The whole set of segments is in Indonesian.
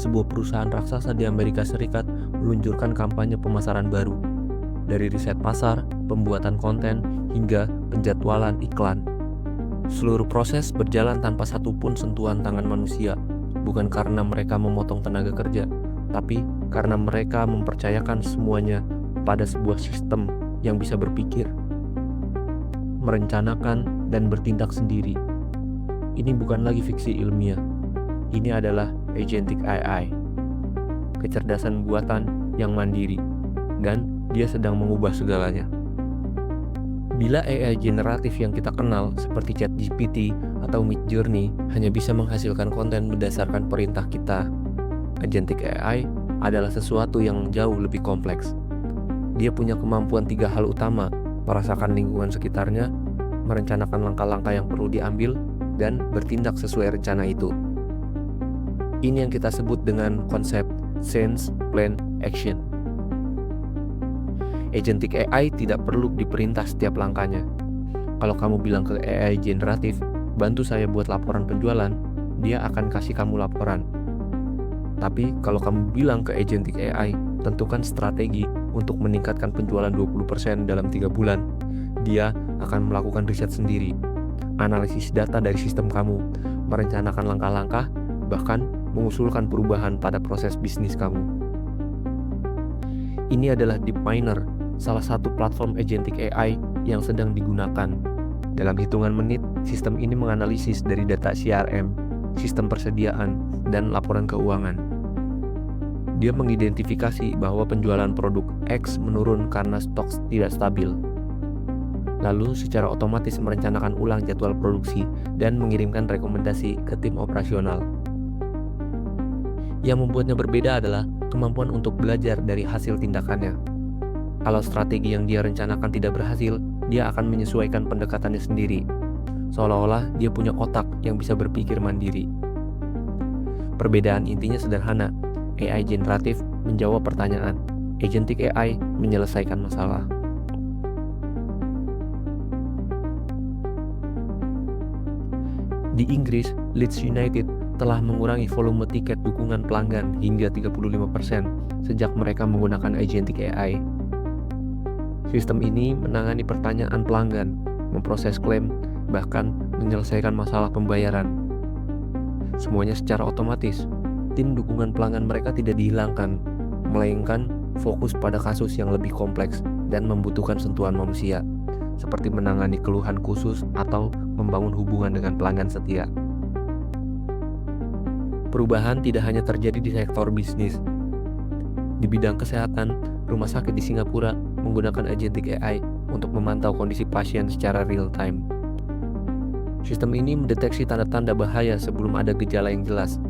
sebuah perusahaan raksasa di Amerika Serikat meluncurkan kampanye pemasaran baru. Dari riset pasar, pembuatan konten, hingga penjadwalan iklan. Seluruh proses berjalan tanpa satupun sentuhan tangan manusia, bukan karena mereka memotong tenaga kerja, tapi karena mereka mempercayakan semuanya pada sebuah sistem yang bisa berpikir, merencanakan, dan bertindak sendiri. Ini bukan lagi fiksi ilmiah. Ini adalah agentic AI, kecerdasan buatan yang mandiri, dan dia sedang mengubah segalanya. Bila AI generatif yang kita kenal seperti ChatGPT atau Midjourney hanya bisa menghasilkan konten berdasarkan perintah kita, agentic AI adalah sesuatu yang jauh lebih kompleks. Dia punya kemampuan 3 hal utama: merasakan lingkungan sekitarnya, merencanakan langkah-langkah yang perlu diambil, dan bertindak sesuai rencana itu. Ini yang kita sebut dengan konsep sense, plan, action. Agentic AI tidak perlu diperintah setiap langkahnya. Kalau kamu bilang ke AI generatif, bantu saya buat laporan penjualan, dia akan kasih kamu laporan. Tapi kalau kamu bilang ke agentic AI, tentukan strategi untuk meningkatkan penjualan 20% dalam 3 bulan, dia akan melakukan riset sendiri, analisis data dari sistem kamu, merencanakan langkah-langkah, bahkan mengusulkan perubahan pada proses bisnis kamu. Ini adalah DeepMiner, salah satu platform agentic AI yang sedang digunakan. Dalam hitungan menit, sistem ini menganalisis dari data CRM, sistem persediaan, dan laporan keuangan. Dia mengidentifikasi bahwa penjualan produk X menurun karena stok tidak stabil. Lalu secara otomatis merencanakan ulang jadwal produksi dan mengirimkan rekomendasi ke tim operasional. Yang membuatnya berbeda adalah kemampuan untuk belajar dari hasil tindakannya. Kalau strategi yang dia rencanakan tidak berhasil, dia akan menyesuaikan pendekatannya sendiri, seolah-olah dia punya otak yang bisa berpikir mandiri. Perbedaan intinya sederhana: AI generatif menjawab pertanyaan, agentic AI menyelesaikan masalah. Di Inggris, Leeds United telah mengurangi volume tiket dukungan pelanggan hingga 35% sejak mereka menggunakan agentic AI. Sistem ini menangani pertanyaan pelanggan, memproses klaim, bahkan menyelesaikan masalah pembayaran. Semuanya secara otomatis. Tim dukungan pelanggan mereka tidak dihilangkan, melainkan fokus pada kasus yang lebih kompleks dan membutuhkan sentuhan manusia, seperti menangani keluhan khusus atau membangun hubungan dengan pelanggan setia. Perubahan tidak hanya terjadi di sektor bisnis. Di bidang kesehatan, rumah sakit di Singapura menggunakan agentic AI untuk memantau kondisi pasien secara real-time. Sistem ini mendeteksi tanda-tanda bahaya sebelum ada gejala yang jelas,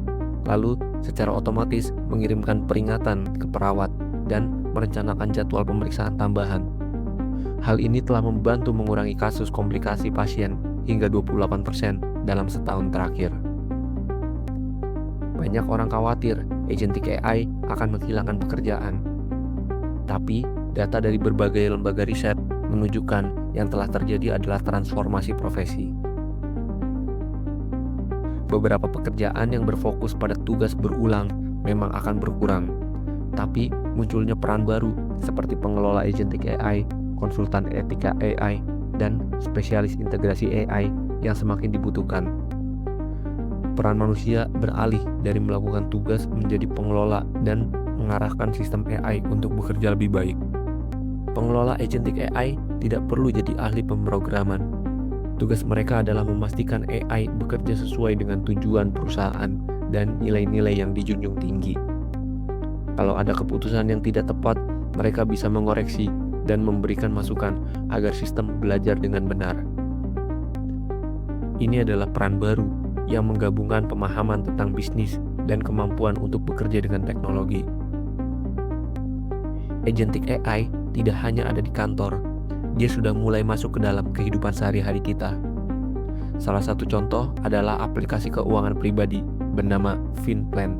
lalu secara otomatis mengirimkan peringatan ke perawat dan merencanakan jadwal pemeriksaan tambahan. Hal ini telah membantu mengurangi kasus komplikasi pasien hingga 28% dalam setahun terakhir. Banyak orang khawatir agentic AI akan menghilangkan pekerjaan. Tapi, data dari berbagai lembaga riset menunjukkan yang telah terjadi adalah transformasi profesi. Beberapa pekerjaan yang berfokus pada tugas berulang memang akan berkurang, tapi munculnya peran baru seperti pengelola agentic AI, konsultan etika AI, dan spesialis integrasi AI yang semakin dibutuhkan. Peran manusia beralih dari melakukan tugas menjadi pengelola dan mengarahkan sistem AI untuk bekerja lebih baik. Pengelola agentic AI tidak perlu jadi ahli pemrograman. Tugas mereka adalah memastikan AI bekerja sesuai dengan tujuan perusahaan dan nilai-nilai yang dijunjung tinggi. Kalau ada keputusan yang tidak tepat, mereka bisa mengoreksi dan memberikan masukan agar sistem belajar dengan benar. Ini adalah peran baru yang menggabungkan pemahaman tentang bisnis dan kemampuan untuk bekerja dengan teknologi. Agentic AI tidak hanya ada di kantor, dia sudah mulai masuk ke dalam kehidupan sehari-hari kita. Salah satu contoh adalah aplikasi keuangan pribadi bernama FinPlan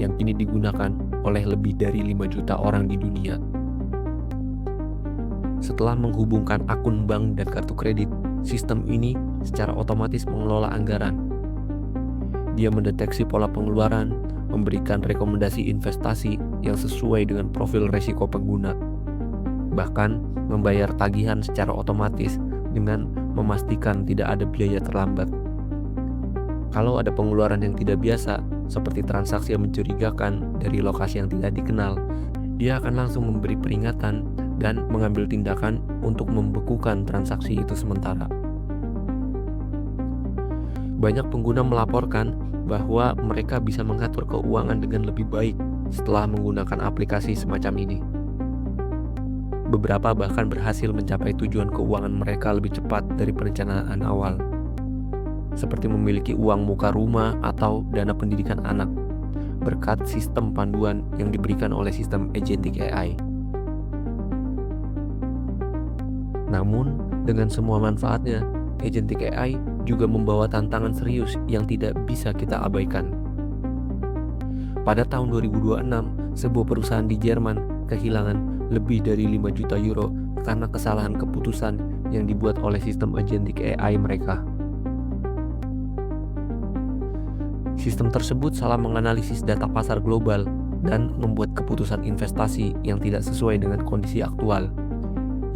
yang kini digunakan oleh lebih dari 5 juta orang di dunia. Setelah menghubungkan akun bank dan kartu kredit, sistem ini secara otomatis mengelola anggaran. Dia mendeteksi pola pengeluaran, memberikan rekomendasi investasi yang sesuai dengan profil risiko pengguna, bahkan membayar tagihan secara otomatis dengan memastikan tidak ada biaya terlambat. Kalau ada pengeluaran yang tidak biasa, seperti transaksi yang mencurigakan dari lokasi yang tidak dikenal, dia akan langsung memberi peringatan dan mengambil tindakan untuk membekukan transaksi itu sementara. Banyak pengguna melaporkan bahwa mereka bisa mengatur keuangan dengan lebih baik setelah menggunakan aplikasi semacam ini. Beberapa bahkan berhasil mencapai tujuan keuangan mereka lebih cepat dari perencanaan awal, seperti memiliki uang muka rumah atau dana pendidikan anak, berkat sistem panduan yang diberikan oleh sistem agentic AI. Namun, dengan semua manfaatnya, agentic AI juga membawa tantangan serius yang tidak bisa kita abaikan. Pada tahun 2026, sebuah perusahaan di Jerman kehilangan lebih dari 5 juta euro karena kesalahan keputusan yang dibuat oleh sistem agentic AI mereka. Sistem tersebut salah menganalisis data pasar global dan membuat keputusan investasi yang tidak sesuai dengan kondisi aktual,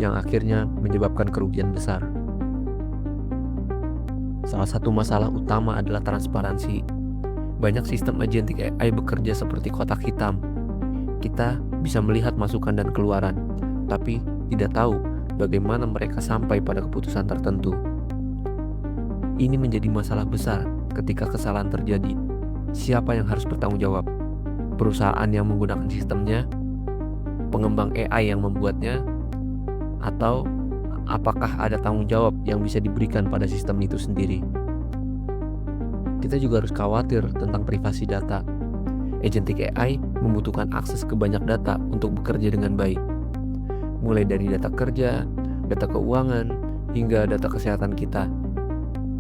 yang akhirnya menyebabkan kerugian besar. Salah satu masalah utama adalah transparansi. Banyak sistem agentic AI bekerja seperti kotak hitam. Kita bisa melihat masukan dan keluaran, tapi tidak tahu bagaimana mereka sampai pada keputusan tertentu. Ini menjadi masalah besar ketika kesalahan terjadi. Siapa yang harus bertanggung jawab? Perusahaan yang menggunakan sistemnya, pengembang AI yang membuatnya, atau apakah ada tanggung jawab yang bisa diberikan pada sistem itu sendiri? Kita juga harus khawatir tentang privasi data. Agentic AI membutuhkan akses ke banyak data untuk bekerja dengan baik, mulai dari data kerja, data keuangan, hingga data kesehatan kita.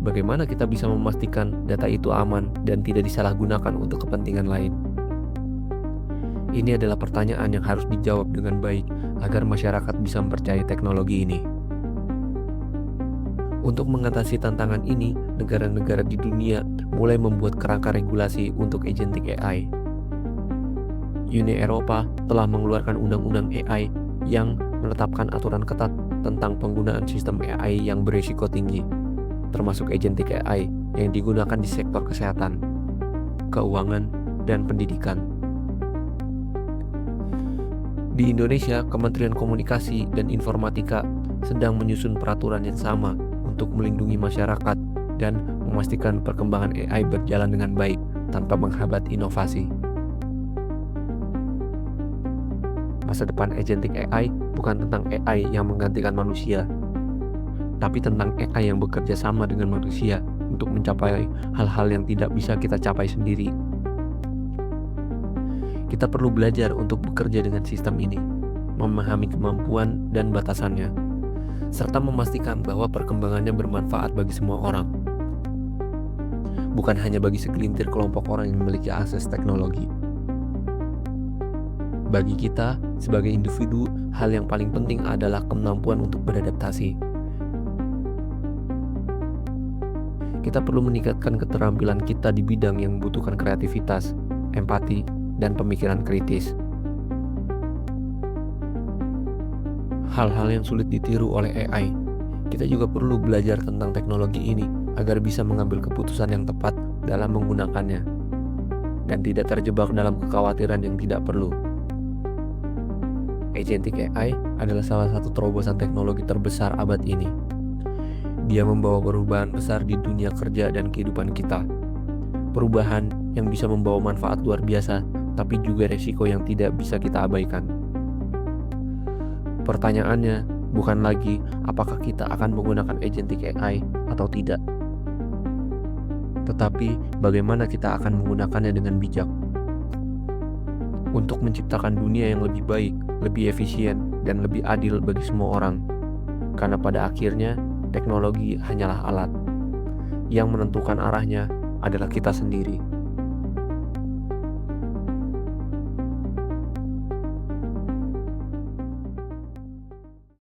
Bagaimana kita bisa memastikan data itu aman dan tidak disalahgunakan untuk kepentingan lain? Ini adalah pertanyaan yang harus dijawab dengan baik agar masyarakat bisa mempercayai teknologi ini. Untuk mengatasi tantangan ini, negara-negara di dunia mulai membuat kerangka regulasi untuk agentic AI. Uni Eropa telah mengeluarkan undang-undang AI yang menetapkan aturan ketat tentang penggunaan sistem AI yang berisiko tinggi, termasuk agentic AI yang digunakan di sektor kesehatan, keuangan, dan pendidikan. Di Indonesia, Kementerian Komunikasi dan Informatika sedang menyusun peraturan yang sama untuk melindungi masyarakat dan memastikan perkembangan AI berjalan dengan baik tanpa menghambat inovasi. Masa depan agentic AI bukan tentang AI yang menggantikan manusia, tapi tentang AI yang bekerja sama dengan manusia untuk mencapai hal-hal yang tidak bisa kita capai sendiri. Kita perlu belajar untuk bekerja dengan sistem ini, memahami kemampuan dan batasannya, serta memastikan bahwa perkembangannya bermanfaat bagi semua orang, bukan hanya bagi segelintir kelompok orang yang memiliki akses teknologi. Bagi kita, sebagai individu, hal yang paling penting adalah kemampuan untuk beradaptasi. Kita perlu meningkatkan keterampilan kita di bidang yang membutuhkan kreativitas, empati, dan pemikiran kritis. Hal-hal yang sulit ditiru oleh AI. Kita juga perlu belajar tentang teknologi ini agar bisa mengambil keputusan yang tepat dalam menggunakannya dan tidak terjebak dalam kekhawatiran yang tidak perlu. Agentic AI adalah salah satu terobosan teknologi terbesar abad ini. Dia membawa perubahan besar di dunia kerja dan kehidupan kita. Perubahan yang bisa membawa manfaat luar biasa, tapi juga resiko yang tidak bisa kita abaikan. Pertanyaannya bukan lagi apakah kita akan menggunakan agentic AI atau tidak, tetapi bagaimana kita akan menggunakannya dengan bijak untuk menciptakan dunia yang lebih baik, lebih efisien, dan lebih adil bagi semua orang. Karena pada akhirnya teknologi hanyalah alat, yang menentukan arahnya adalah kita sendiri.